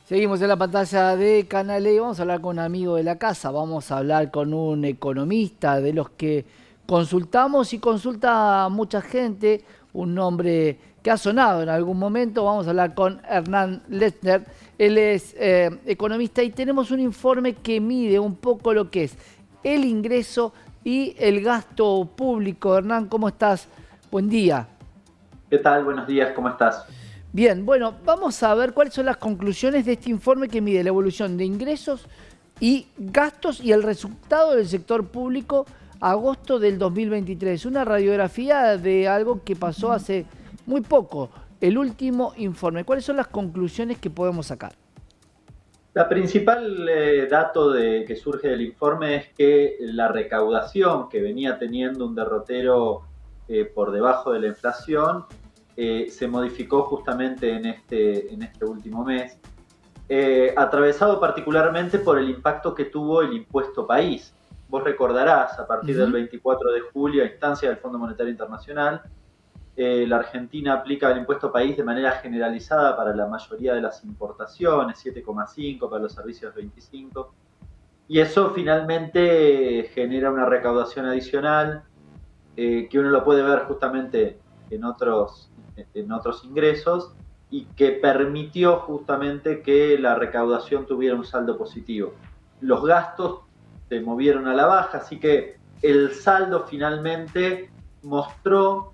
Seguimos en la pantalla de Canal E. Vamos a hablar con un amigo de la casa. Vamos a hablar con un economista de los que consultamos y consulta mucha gente. Un nombre que ha sonado en algún momento. Vamos a hablar con Hernán Lechner. Él es economista y tenemos un informe que mide un poco lo que es el ingreso y el gasto público. Hernán, ¿cómo estás? Buen día. ¿Qué tal? Buenos días, ¿cómo estás? Bien, bueno, vamos a ver cuáles son las conclusiones de este informe que mide la evolución de ingresos y gastos y el resultado del sector público a agosto del 2023. Una radiografía de algo que pasó hace muy poco, el último informe. ¿Cuáles son las conclusiones que podemos sacar? La principal dato que surge del informe es que la recaudación que venía teniendo un derrotero por debajo de la inflación se modificó justamente en este último mes, atravesado particularmente por el impacto que tuvo el impuesto país. Vos recordarás, a partir del 24 de julio, a instancia del Fondo Monetario Internacional, la Argentina aplica el impuesto país de manera generalizada para la mayoría de las importaciones, 7,5, para los servicios 25, y eso finalmente genera una recaudación adicional que uno lo puede ver justamente en otros ingresos y que permitió justamente que la recaudación tuviera un saldo positivo. Los gastos se movieron a la baja, así que el saldo finalmente mostró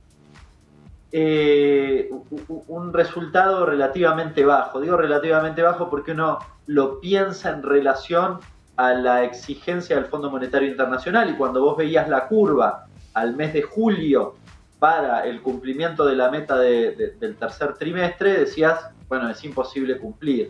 un resultado relativamente bajo. Digo relativamente bajo porque uno lo piensa en relación a la exigencia del Fondo Monetario Internacional, y cuando vos veías la curva al mes de julio para el cumplimiento de la meta del tercer trimestre, decías, bueno, es imposible cumplir.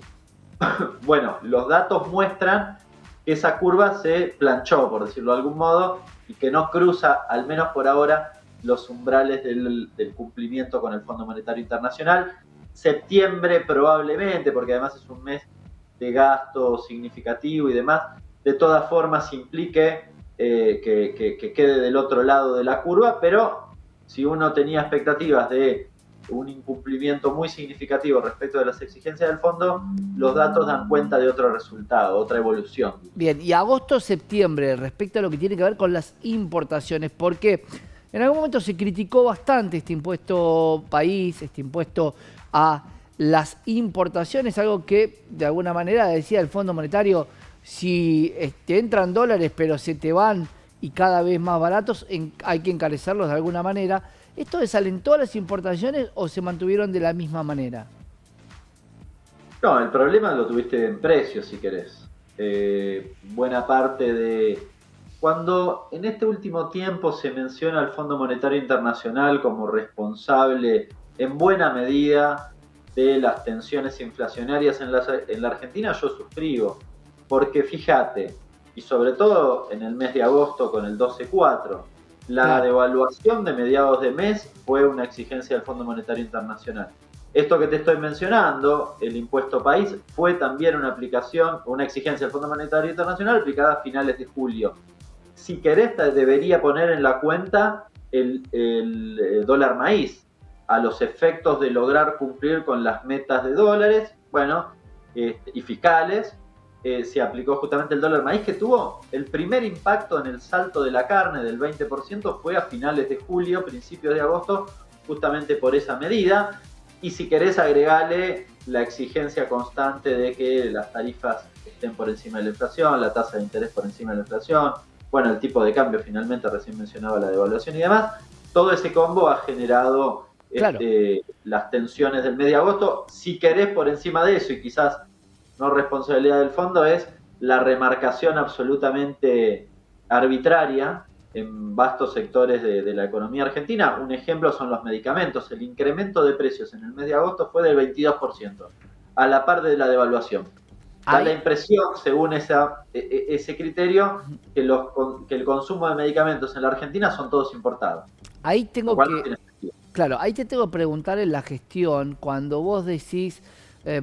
Bueno, los datos muestran que esa curva se planchó, por decirlo de algún modo, y que no cruza, al menos por ahora, los umbrales del cumplimiento con el Fondo Monetario Internacional. Septiembre probablemente, porque además es un mes de gasto significativo y demás, de todas formas implique que quede del otro lado de la curva, pero si uno tenía expectativas de un incumplimiento muy significativo respecto de las exigencias del fondo, los datos dan cuenta de otro resultado, otra evolución. Bien, y agosto-septiembre, respecto a lo que tiene que ver con las importaciones, porque en algún momento se criticó bastante este impuesto país, este impuesto a las importaciones, algo que de alguna manera decía el Fondo Monetario, si entran dólares pero se te van y cada vez más baratos, hay que encarecerlos de alguna manera. ¿Esto desalentó las importaciones o se mantuvieron de la misma manera? No, el problema lo tuviste en precios, si querés. Buena parte de... Cuando en este último tiempo se menciona al Fondo Monetario Internacional como responsable en buena medida de las tensiones inflacionarias en la Argentina, yo suscribo. Porque fíjate, y sobre todo en el mes de agosto con el 12,4, la Claro. devaluación de mediados de mes fue una exigencia del Fondo Monetario Internacional. Esto que te estoy mencionando, el impuesto país, fue también una aplicación, una exigencia del Fondo Monetario Internacional aplicada a finales de julio. Si querés, debería poner en la cuenta el dólar maíz, a los efectos de lograr cumplir con las metas de dólares, bueno, y fiscales. Se aplicó justamente el dólar maíz, que tuvo el primer impacto en el salto de la carne del 20%, fue a finales de julio, principios de agosto, justamente por esa medida. Y si querés, agregale la exigencia constante de que las tarifas estén por encima de la inflación, la tasa de interés por encima de la inflación, bueno, el tipo de cambio, finalmente recién mencionaba la devaluación y demás. Todo ese combo ha generado Claro. las tensiones del mes de agosto. Si querés, por encima de eso, y quizás no responsabilidad del fondo, es la remarcación absolutamente arbitraria en vastos sectores de la economía argentina. Un ejemplo son los medicamentos. El incremento de precios en el mes de agosto fue del 22%, a la par de la devaluación. Da la Ahí, impresión, según ese criterio, que el consumo de medicamentos en la Argentina son todos importados, ahí lo tengo cual no que tiene sentido. Claro, ahí te tengo que preguntar en la gestión, cuando vos decís,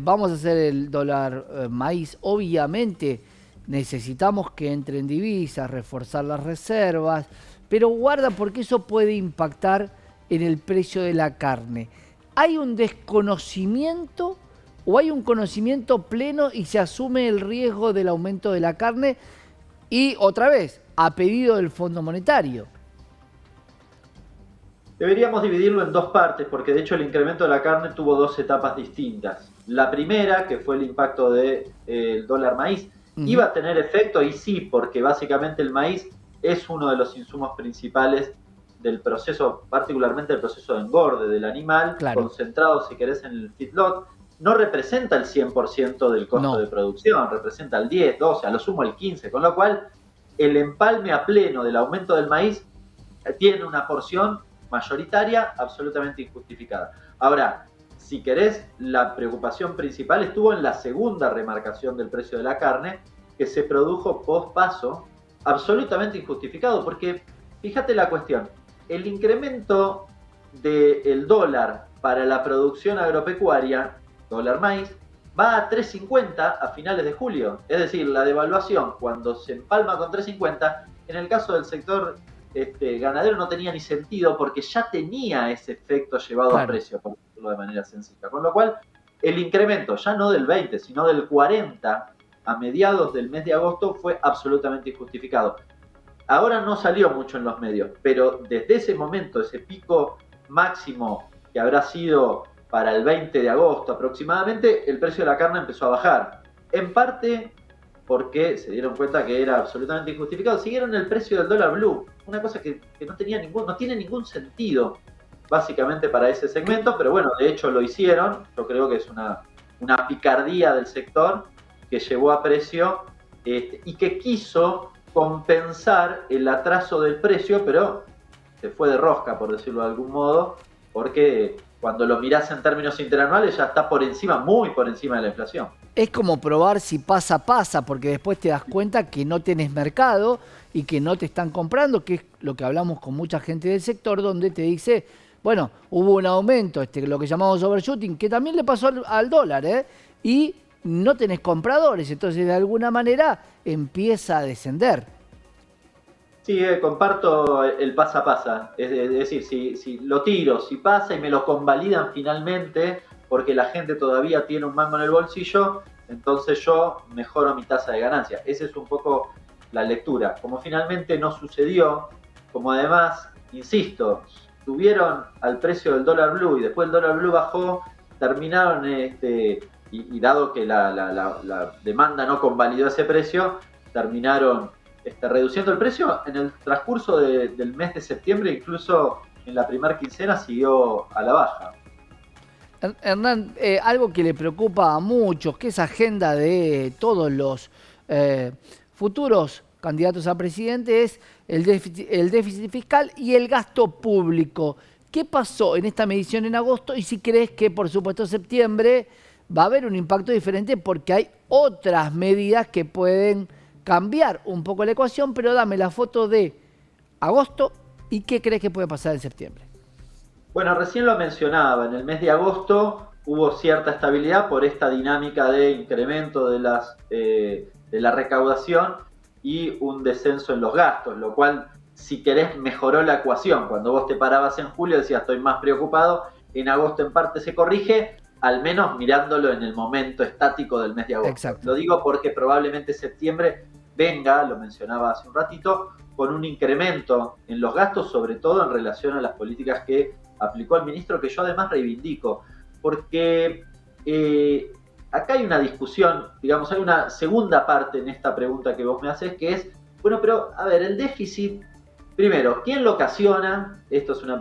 vamos a hacer el dólar maíz, obviamente necesitamos que entren divisas, reforzar las reservas, pero guarda porque eso puede impactar en el precio de la carne. Hay un desconocimiento ¿O hay un conocimiento pleno y se asume el riesgo del aumento de la carne? Y otra vez, a pedido del Fondo Monetario. Deberíamos dividirlo en dos partes, porque de hecho el incremento de la carne tuvo dos etapas distintas. La primera, que fue el impacto del dólar maíz, iba a tener efecto, y sí, porque básicamente el maíz es uno de los insumos principales del proceso, particularmente el proceso de engorde del animal, Claro. concentrado, si querés, en el feedlot. No representa el 100% del costo de producción, representa el 10, 12, a lo sumo el 15%, con lo cual el empalme a pleno del aumento del maíz tiene una porción mayoritaria absolutamente injustificada. Ahora, si querés, la preocupación principal estuvo en la segunda remarcación del precio de la carne, que se produjo post paso, absolutamente injustificado, porque fíjate la cuestión, el incremento del dólar para la producción agropecuaria, dólar maíz, va a 3.50 a finales de julio. Es decir, la devaluación cuando se empalma con 3.50, en el caso del sector ganadero no tenía ni sentido porque ya tenía ese efecto llevado a precio, por decirlo de manera sencilla. Con lo cual, el incremento, ya no del 20, sino del 40 a mediados del mes de agosto fue absolutamente injustificado. Ahora no salió mucho en los medios, pero desde ese momento, ese pico máximo que habrá sido para el 20 de agosto aproximadamente, el precio de la carne empezó a bajar. En parte porque se dieron cuenta que era absolutamente injustificado. Siguieron el precio del dólar blue, una cosa que no tiene ningún sentido básicamente para ese segmento, pero bueno, de hecho lo hicieron. Yo creo que es una picardía del sector que llevó a precio y que quiso compensar el atraso del precio, pero se fue de rosca, por decirlo de algún modo, porque cuando lo mirás en términos interanuales ya está por encima, muy por encima de la inflación. Es como probar si pasa, porque después te das cuenta que no tenés mercado y que no te están comprando, que es lo que hablamos con mucha gente del sector, donde te dice, bueno, hubo un aumento, lo que llamamos overshooting, que también le pasó al dólar, y no tenés compradores, entonces de alguna manera empieza a descender. Sí, comparto el pasa pasa, es decir, si lo tiro, si pasa y me lo convalidan finalmente, porque la gente todavía tiene un mango en el bolsillo, entonces yo mejoro mi tasa de ganancia. Esa es un poco la lectura. Como finalmente no sucedió, como además, insisto, subieron al precio del dólar blue y después el dólar blue bajó, terminaron, y dado que la demanda no convalidó ese precio, terminaron reduciendo el precio. En el transcurso del mes de septiembre, incluso en la primera quincena, siguió a la baja. Hernán, algo que le preocupa a muchos, que es agenda de todos los futuros candidatos a presidente, es el déficit fiscal y el gasto público. ¿Qué pasó en esta medición en agosto? Y si crees que, por supuesto, en septiembre va a haber un impacto diferente porque hay otras medidas que pueden cambiar un poco la ecuación, pero dame la foto de agosto y qué crees que puede pasar en septiembre. Bueno, recién lo mencionaba, en el mes de agosto hubo cierta estabilidad por esta dinámica de incremento de la recaudación y un descenso en los gastos, lo cual, si querés, mejoró la ecuación. Cuando vos te parabas en julio decías estoy más preocupado, en agosto en parte se corrige, al menos mirándolo en el momento estático del mes de agosto. Exacto. Lo digo porque probablemente septiembre venga, lo mencionaba hace un ratito, con un incremento en los gastos, sobre todo en relación a las políticas que aplicó el ministro, que yo además reivindico, porque acá hay una discusión, digamos, hay una segunda parte en esta pregunta que vos me haces, que es, bueno, pero a ver, el déficit, primero, ¿quién lo ocasiona? Esto es una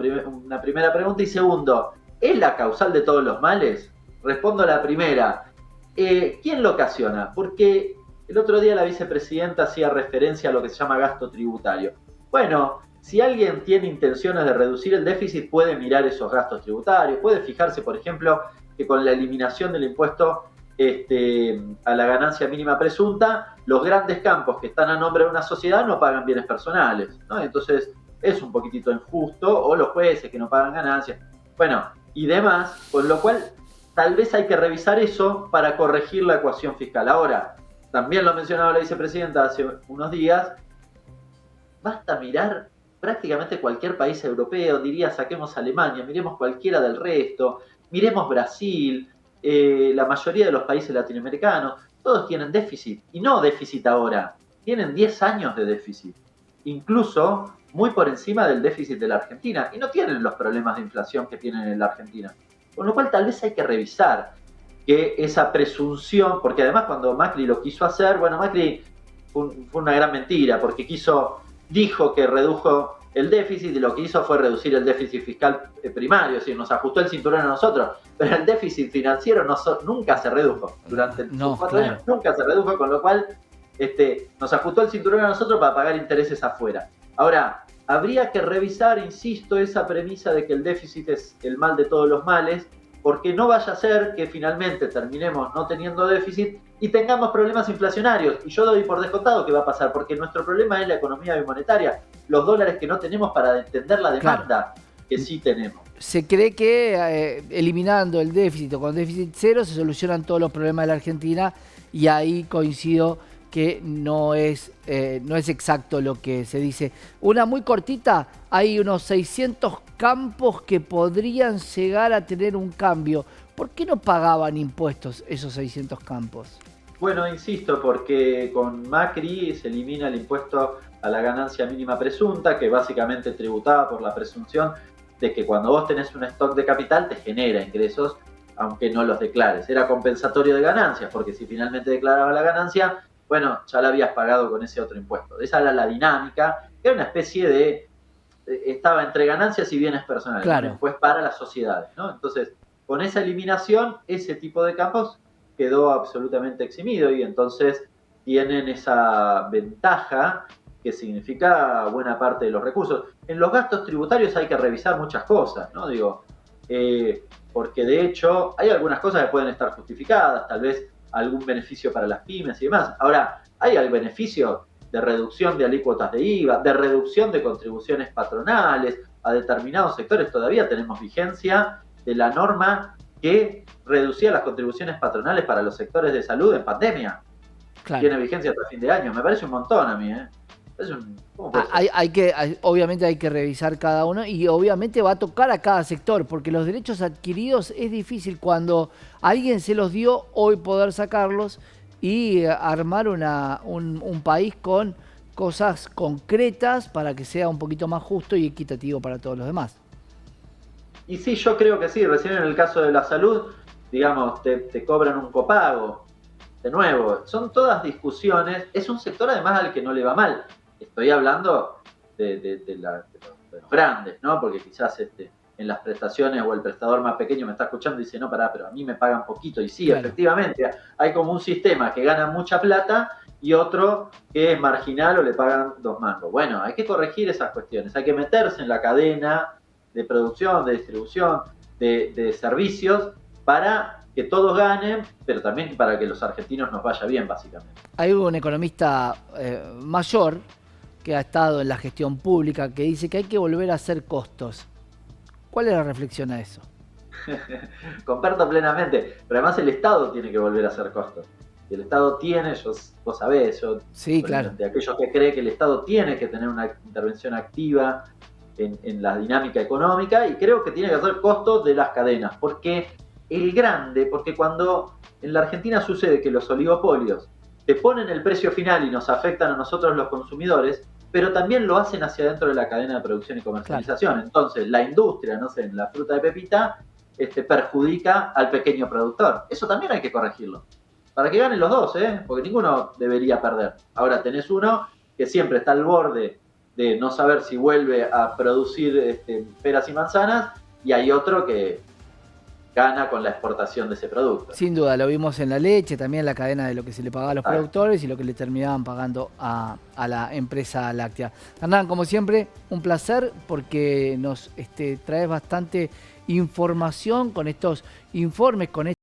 primera pregunta, y segundo, ¿es la causal de todos los males? Respondo a la primera. ¿Quién lo ocasiona? Porque el otro día la vicepresidenta hacía referencia a lo que se llama gasto tributario. Bueno, si alguien tiene intenciones de reducir el déficit, puede mirar esos gastos tributarios, puede fijarse, por ejemplo, que con la eliminación del impuesto a la ganancia mínima presunta, los grandes campos que están a nombre de una sociedad no pagan bienes personales, ¿no? Entonces es un poquitito injusto, o los jueces que no pagan ganancias, bueno, y demás, con lo cual tal vez hay que revisar eso para corregir la ecuación fiscal. Ahora, también lo mencionaba la vicepresidenta hace unos días, basta mirar prácticamente cualquier país europeo, diría saquemos Alemania, miremos cualquiera del resto, miremos Brasil, la mayoría de los países latinoamericanos, todos tienen déficit, y no déficit ahora, tienen 10 años de déficit, incluso muy por encima del déficit de la Argentina, y no tienen los problemas de inflación que tienen en la Argentina. Con lo cual tal vez hay que revisar que esa presunción, porque además cuando Macri lo quiso hacer, bueno, Macri fue una gran mentira, porque dijo que redujo el déficit y lo que hizo fue reducir el déficit fiscal primario, es decir, nos ajustó el cinturón a nosotros, pero el déficit financiero nunca se redujo, durante sus 4 años nunca se redujo, con lo cual nos ajustó el cinturón a nosotros para pagar intereses afuera. Ahora, habría que revisar, insisto, esa premisa de que el déficit es el mal de todos los males, porque no vaya a ser que finalmente terminemos no teniendo déficit y tengamos problemas inflacionarios. Y yo doy por descontado que va a pasar, porque nuestro problema es la economía bimonetaria, los dólares que no tenemos para entender la demanda, que sí tenemos. Se cree que eliminando el déficit o con déficit cero se solucionan todos los problemas de la Argentina, y ahí coincido que no es exacto lo que se dice. Una muy cortita, hay unos 600 campos que podrían llegar a tener un cambio. ¿Por qué no pagaban impuestos esos 600 campos? Bueno, insisto, porque con Macri se elimina el impuesto a la ganancia mínima presunta, que básicamente tributaba por la presunción de que cuando vos tenés un stock de capital te genera ingresos, aunque no los declares. Era compensatorio de ganancias, porque si finalmente declaraba la ganancia, bueno, ya la habías pagado con ese otro impuesto. Esa era la dinámica, que era una especie de... estaba entre ganancias y bienes personales, claro, después para las sociedades, ¿no? Entonces, con esa eliminación, ese tipo de campos quedó absolutamente eximido, y entonces tienen esa ventaja que significa buena parte de los recursos. En los gastos tributarios hay que revisar muchas cosas, ¿no? Digo, porque de hecho hay algunas cosas que pueden estar justificadas, tal vez algún beneficio para las pymes y demás. Ahora, hay el beneficio de reducción de alícuotas de IVA, de reducción de contribuciones patronales a determinados sectores. Todavía tenemos vigencia de la norma que reducía las contribuciones patronales para los sectores de salud en pandemia. Claro. Tiene vigencia hasta fin de año. Me parece un montón a mí, ¿eh? Obviamente hay que revisar cada uno, y obviamente va a tocar a cada sector, porque los derechos adquiridos es difícil cuando alguien se los dio hoy poder sacarlos y armar un país con cosas concretas para que sea un poquito más justo y equitativo para todos los demás. Y sí, yo creo que sí. Recién en el caso de la salud, digamos, te cobran un copago. De nuevo, son todas discusiones. Es un sector además al que no le va mal. Estoy hablando de los grandes, ¿no? Porque quizás en las prestaciones o el prestador más pequeño me está escuchando y dice, no, pará, pero a mí me pagan poquito. Y sí, claro, efectivamente, hay como un sistema que gana mucha plata y otro que es marginal o le pagan 2 mangos. Bueno, hay que corregir esas cuestiones, hay que meterse en la cadena de producción, de distribución, de servicios, para que todos ganen, pero también para que los argentinos nos vaya bien, básicamente. Hay un economista mayor que ha estado en la gestión pública que dice que hay que volver a hacer costos. ¿Cuál es la reflexión a eso? Comparto plenamente, pero además el Estado tiene que volver a hacer costos. Y el Estado tiene, vos sabés, sí, claro, de aquellos que creen que el Estado tiene que tener una intervención activa en la dinámica económica, y creo que tiene que hacer costos de las cadenas, porque cuando en la Argentina sucede que los oligopolios te ponen el precio final y nos afectan a nosotros los consumidores, pero también lo hacen hacia adentro de la cadena de producción y comercialización. Claro. Entonces, la industria, no sé, en la fruta de pepita, perjudica al pequeño productor. Eso también hay que corregirlo, para que ganen los dos, porque ninguno debería perder. Ahora tenés uno que siempre está al borde de no saber si vuelve a producir peras y manzanas, y hay otro que gana con la exportación de ese producto. Sin duda, lo vimos en la leche, también en la cadena de lo que se le pagaba a los productores y lo que le terminaban pagando a la empresa láctea. Hernán, como siempre, un placer, porque nos traes bastante información con estos informes, con